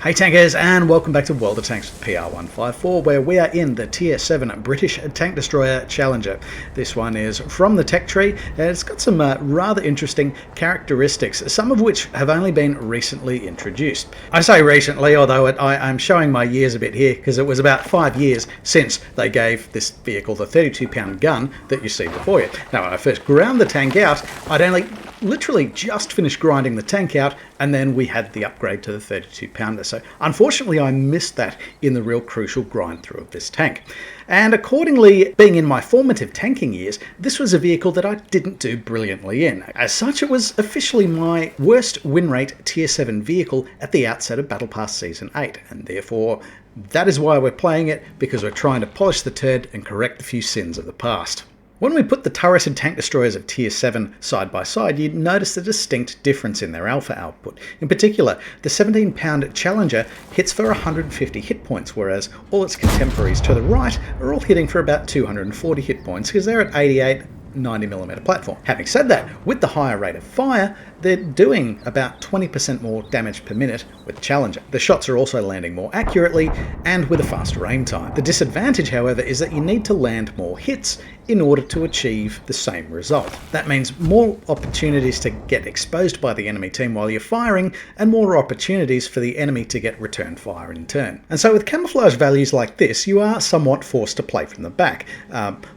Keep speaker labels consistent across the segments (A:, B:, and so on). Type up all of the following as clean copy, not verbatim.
A: Hey tankers, and welcome back to World of Tanks with PR154, where we are in the Tier 7 British Tank Destroyer Challenger. This one is from the tech tree, and it's got some rather interesting characteristics, some of which have only been recently introduced. I say recently, although I'm showing my years a bit here, because it was about 5 years since they gave this vehicle the 32-pound gun that you see before you. Now, when I first ground the tank out, I'd only literally just finished grinding the tank out, and then we had the upgrade to the 32-pounder. So unfortunately I missed that in the real crucial grind through of this tank. And accordingly, being in my formative tanking years, this was a vehicle that I didn't do brilliantly in. As such, it was officially my worst win rate Tier 7 vehicle at the outset of Battle Pass Season 8, and therefore that is why we're playing it, because we're trying to polish the turd and correct a few sins of the past. When we put the turreted tank destroyers of Tier 7 side by side, you'd notice a distinct difference in their alpha output. In particular, the 17-pound Challenger hits for 150 hit points, whereas all its contemporaries to the right are all hitting for about 240 hit points, because they're at 88 90mm platform. Having said that, with the higher rate of fire, they're doing about 20% more damage per minute with Challenger. The shots are also landing more accurately and with a faster aim time. The disadvantage, however, is that you need to land more hits in order to achieve the same result. That means more opportunities to get exposed by the enemy team while you're firing, and more opportunities for the enemy to get return fire in turn. And so with camouflage values like this, you are somewhat forced to play from the back.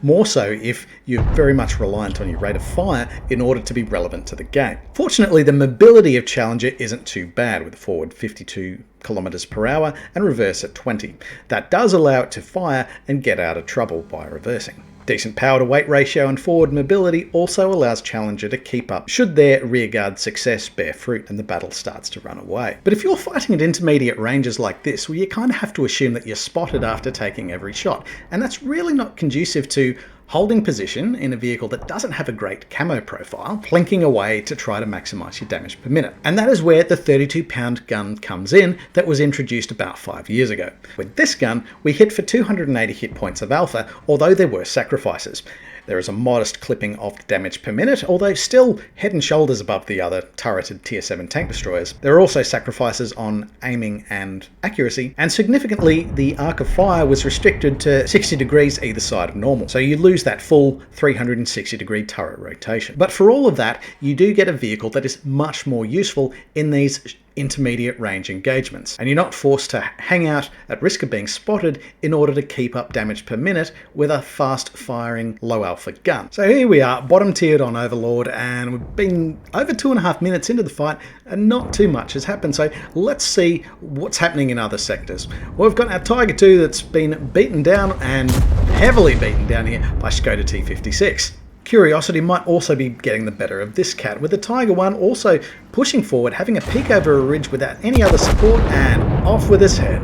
A: More so if you're very much reliant on your rate of fire in order to be relevant to the game. Fortunately, the mobility of Challenger isn't too bad, with forward 52 kilometers per hour and reverse at 20. That does allow it to fire and get out of trouble by reversing. Decent power to weight ratio and forward mobility also allows Challenger to keep up should their rearguard success bear fruit and the battle starts to run away. But if you're fighting at intermediate ranges like this, well, you kind of have to assume that you're spotted after taking every shot, and that's really not conducive to holding position in a vehicle that doesn't have a great camo profile, plinking away to try to maximize your damage per minute. And that is where the 32-pound gun comes in that was introduced about 5 years ago. With this gun, we hit for 280 hit points of alpha, although there were sacrifices. There is a modest clipping of damage per minute, although still head and shoulders above the other turreted Tier 7 tank destroyers. There are also sacrifices on aiming and accuracy, and significantly the arc of fire was restricted to 60 degrees either side of normal, so you lose that full 360 degree turret rotation. But for all of that, you do get a vehicle that is much more useful in these intermediate range engagements, and you're not forced to hang out at risk of being spotted in order to keep up damage per minute with a fast firing low alpha gun. So here we are, bottom tiered on Overlord, and we've been over 2.5 minutes into the fight and not too much has happened, so let's see what's happening in other sectors. Well, we've got our Tiger 2 that's been beaten down, and heavily beaten down here, by Skoda T56. Curiosity might also be getting the better of this cat, with the Tiger 1 also pushing forward, having a peek over a ridge without any other support, and off with his head.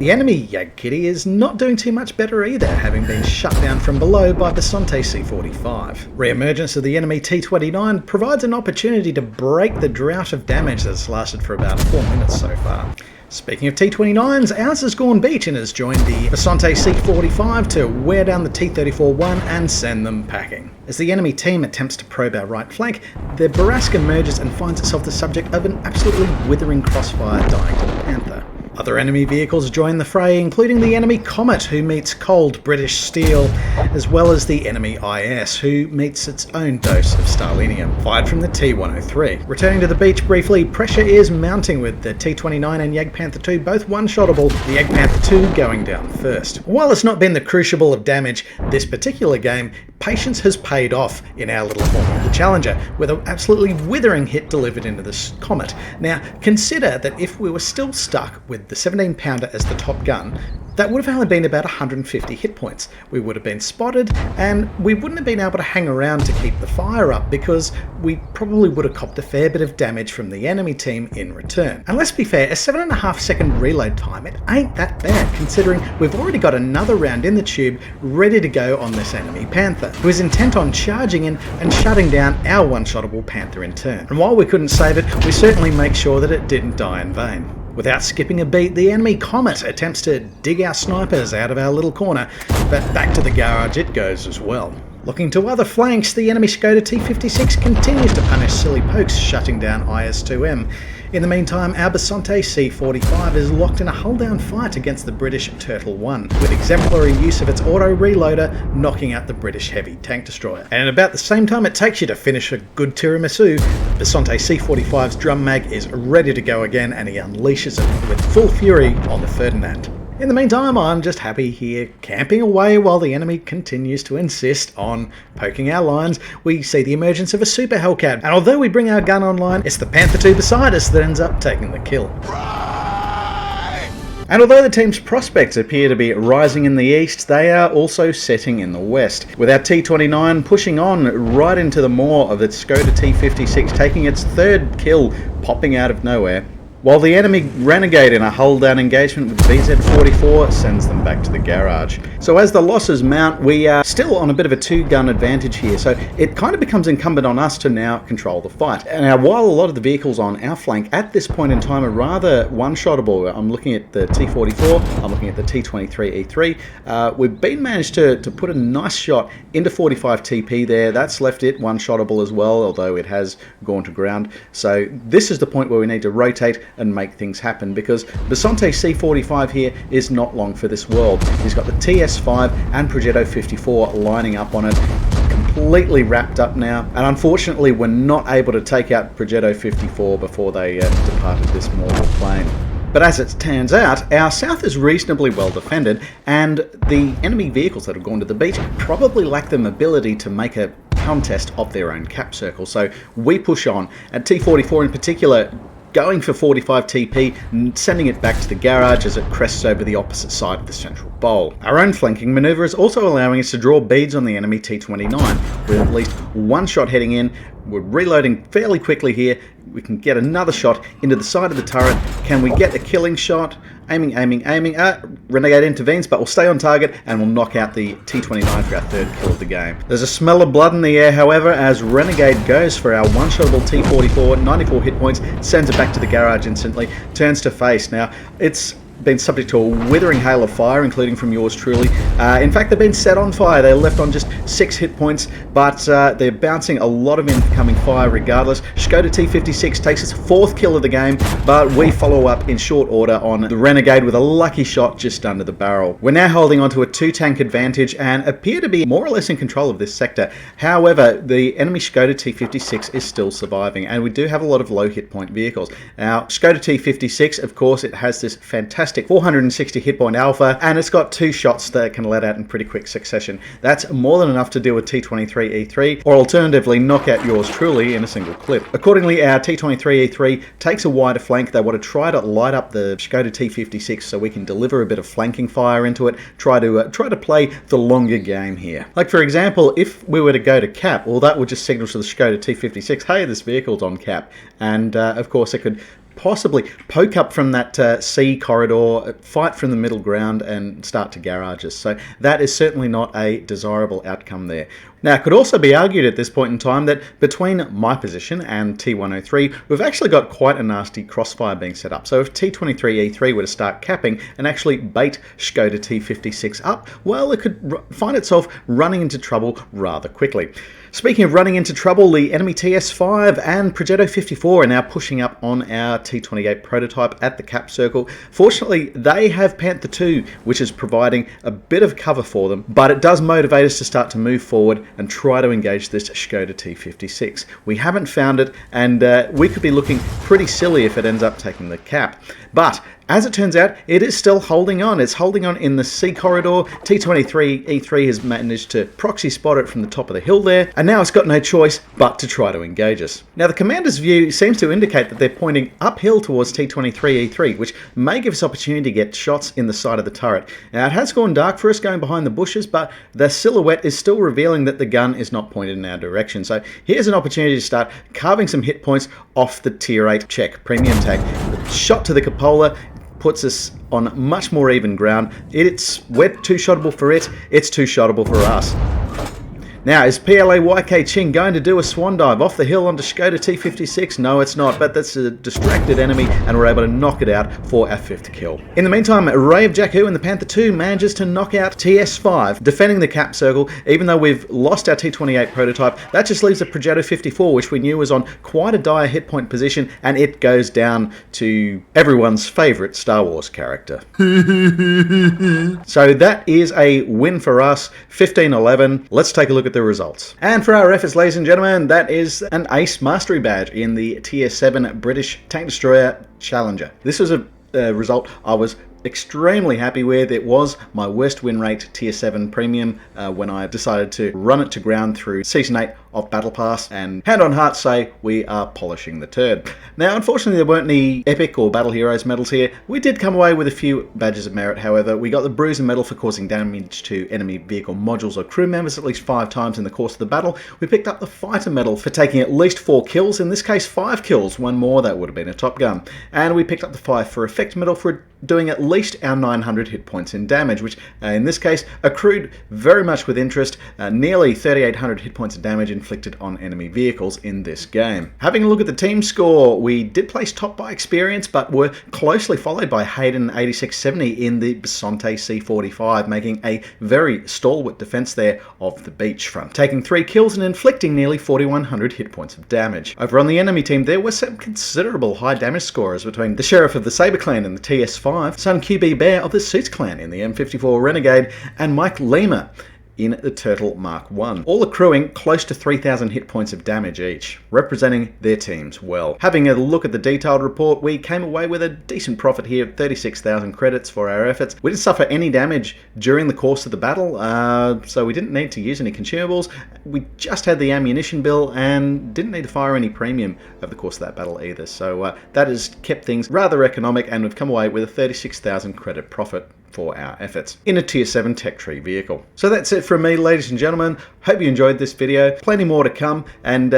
A: The enemy Yag Kitty is not doing too much better either, having been shut down from below by Basante C45. Re-emergence of the enemy T29 provides an opportunity to break the drought of damage that's lasted for about 4 minutes so far. Speaking of T29s, ours has gone beach and has joined the Basante C45 to wear down the T34-1 and send them packing. As the enemy team attempts to probe our right flank, the Borrasca emerges and finds itself the subject of an absolutely withering crossfire, dying to the Panther. Other enemy vehicles join the fray, including the enemy Comet, who meets cold British steel, as well as the enemy IS, who meets its own dose of Starlinium, fired from the T103. Returning to the beach briefly, pressure is mounting with the T29 and Jagdpanther 2 both one-shottable, the Jagdpanther 2 going down first. While it's not been the crucible of damage this particular game, patience has paid off in our little form of the Challenger, with an absolutely withering hit delivered into this Comet. Now, consider that if we were still stuck with the 17-pounder as the top gun, that would have only been about 150 hit points. We would have been spotted, and we wouldn't have been able to hang around to keep the fire up, because we probably would have copped a fair bit of damage from the enemy team in return. And let's be fair, a 7.5 second reload time, it ain't that bad, considering we've already got another round in the tube ready to go on this enemy Panther, who is intent on charging in and shutting down our one-shottable Panther in turn. And while we couldn't save it, we certainly make sure that it didn't die in vain. Without skipping a beat, the enemy Comet attempts to dig our snipers out of our little corner, but back to the garage it goes as well. Looking to other flanks, the enemy Skoda T56 continues to punish silly pokes, shutting down IS-2M. In the meantime, our Besante C-45 is locked in a hull-down fight against the British Turtle 1, with exemplary use of its auto-reloader knocking out the British heavy tank destroyer. And at about the same time it takes you to finish a good tiramisu, Besante C-45's drum mag is ready to go again, and he unleashes it with full fury on the Ferdinand. In the meantime, I'm just happy here, camping away while the enemy continues to insist on poking our lines. We see the emergence of a Super Hellcat, and although we bring our gun online, it's the Panther II beside us that ends up taking the kill. And although the team's prospects appear to be rising in the east, they are also setting in the west, with our T-29 pushing on right into the maw of its Skoda T-56, taking its third kill, popping out of nowhere, while the enemy Renegade in a hull-down engagement with VZ-44 sends them back to the garage. So as the losses mount, we are still on a bit of a two-gun advantage here, so it kind of becomes incumbent on us to now control the fight. And now, while a lot of the vehicles on our flank at this point in time are rather one-shottable, I'm looking at the T-44, I'm looking at the T-23E3, we've managed to put a nice shot into 45 TP there. That's left it one-shottable as well, although it has gone to ground. So this is the point where we need to rotate and make things happen, because Besante C-45 here is not long for this world. He's got the TS5 and Progetto 54 lining up on it, completely wrapped up now, and unfortunately we're not able to take out Progetto 54 before they departed this mortal plane. But as it turns out, our south is reasonably well defended, and the enemy vehicles that have gone to the beach probably lack the ability to make a contest of their own cap circle. So we push on, and T-44 in particular going for 45 TP and sending it back to the garage as it crests over the opposite side of the central bowl. Our own flanking manoeuvre is also allowing us to draw beads on the enemy T-29, with at least one shot heading in. We're reloading fairly quickly here. We can get another shot into the side of the turret. Can we get the killing shot? Aiming. Renegade intervenes, but we'll stay on target and we'll knock out the T-29 for our third kill of the game. There's a smell of blood in the air, however, as Renegade goes for our one-shottable T-44, 94 hit points, sends it back to the garage instantly, turns to face. Now, it's been subject to a withering hail of fire, including from yours truly. In fact, they've been set on fire. They're left on just 6 hit points, but they're bouncing a lot of incoming fire regardless. Skoda T-56 takes its 4th kill of the game, but we follow up in short order on the Renegade with a lucky shot just under the barrel. We're now holding onto a 2-tank advantage and appear to be more or less in control of this sector. However, the enemy Skoda T-56 is still surviving, and we do have a lot of low hit point vehicles. Now, Skoda T-56, of course, it has this fantastic 460 hit point alpha, and it's got 2 shots that it can let out in pretty quick succession. That's more than enough to deal with T-23E3, or alternatively knock out yours truly in a single clip. Accordingly, our T-23E3 takes a wider flank. They want to try to light up the Skoda T-56 so we can deliver a bit of flanking fire into it, try to play the longer game here. Like, for example, if we were to go to cap, well, that would just signal to the Skoda T-56, hey, this vehicle's on cap, and of course it could possibly poke up from that C corridor, fight from the middle ground, and start to garages. So that is certainly not a desirable outcome there. Now, it could also be argued at this point in time that between my position and T-103, we've actually got quite a nasty crossfire being set up. So if T-23E3 were to start capping and actually bait Skoda T-56 up, well, it could find itself running into trouble rather quickly. Speaking of running into trouble, the enemy TS5 and Progetto 54 are now pushing up on our T-28 prototype at the cap circle. Fortunately, they have Panther II, which is providing a bit of cover for them, but it does motivate us to start to move forward and try to engage this Skoda T-56. We haven't found it, and we could be looking pretty silly if it ends up taking the cap. But as it turns out, it is still holding on. It's holding on in the C corridor. T-23E3 has managed to proxy spot it from the top of the hill there, and now it's got no choice but to try to engage us. Now, the commander's view seems to indicate that they're pointing uphill towards T-23E3, which may give us opportunity to get shots in the side of the turret. Now, it has gone dark for us going behind the bushes, but the silhouette is still revealing that the gun is not pointed in our direction. So here's an opportunity to start carving some hit points off the Tier 8 Czech premium tag. Shot to the cupola puts us on much more even ground. We're 2-shottable for it, it's 2-shottable for us. Now, is PLA Ching going to do a swan dive off the hill onto Skoda T56? No, it's not, but that's a distracted enemy, and we're able to knock it out for our 5th kill. In the meantime, Ray of Jakku and the Panther 2 manages to knock out TS5, defending the cap circle. Even though we've lost our T28 prototype, that just leaves a Progetto 54, which we knew was on quite a dire hit point position, and it goes down to everyone's favourite Star Wars character. So that is a win for us, 15-11. Let's take a look at the results. And for our efforts, ladies and gentlemen, that is an Ace Mastery Badge in the Tier 7 British Tank Destroyer Challenger. This was a result I was extremely happy with. It was my worst win rate Tier 7 Premium when I decided to run it to ground through Season 8 of Battle Pass, and hand on heart say we are polishing the turd. Now, unfortunately, there weren't any Epic or Battle Heroes medals here. We did come away with a few badges of merit, however. We got the Bruiser medal for causing damage to enemy vehicle modules or crew members at least 5 times in the course of the battle. We picked up the Fighter medal for taking at least 4 kills, in this case 5 kills, one more, that would have been a Top Gun. And we picked up the 5 for Effect medal for doing at least our 900 hit points in damage, which in this case accrued very much with interest, nearly 3,800 hit points of damage inflicted on enemy vehicles in this game. Having a look at the team score, we did place top by experience, but were closely followed by Hayden 8670 in the Basante C45, making a very stalwart defense there of the beachfront, taking 3 kills and inflicting nearly 4,100 hit points of damage. Over on the enemy team, there were some considerable high damage scorers between the Sheriff of the Saber Clan in the TS5, Son QB Bear of the Suits Clan in the M54 Renegade, and Mike Lima in the Turtle Mark I, all accruing close to 3,000 hit points of damage each, representing their teams well. Having a look at the detailed report, we came away with a decent profit here of 36,000 credits for our efforts. We didn't suffer any damage during the course of the battle, so we didn't need to use any consumables. We just had the ammunition bill and didn't need to fire any premium over the course of that battle either, so that has kept things rather economic, and we've come away with a 36,000 credit profit for our efforts in a Tier 7 Tech Tree vehicle. So that's it from me, ladies and gentlemen. Hope you enjoyed this video. Plenty more to come, and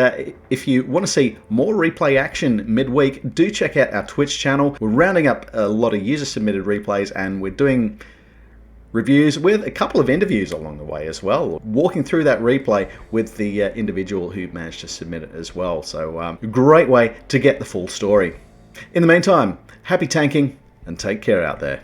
A: if you want to see more replay action midweek, do check out our Twitch channel. We're rounding up a lot of user-submitted replays, and we're doing reviews with a couple of interviews along the way as well, walking through that replay with the individual who managed to submit it as well. So great way to get the full story. In the meantime, happy tanking and take care out there.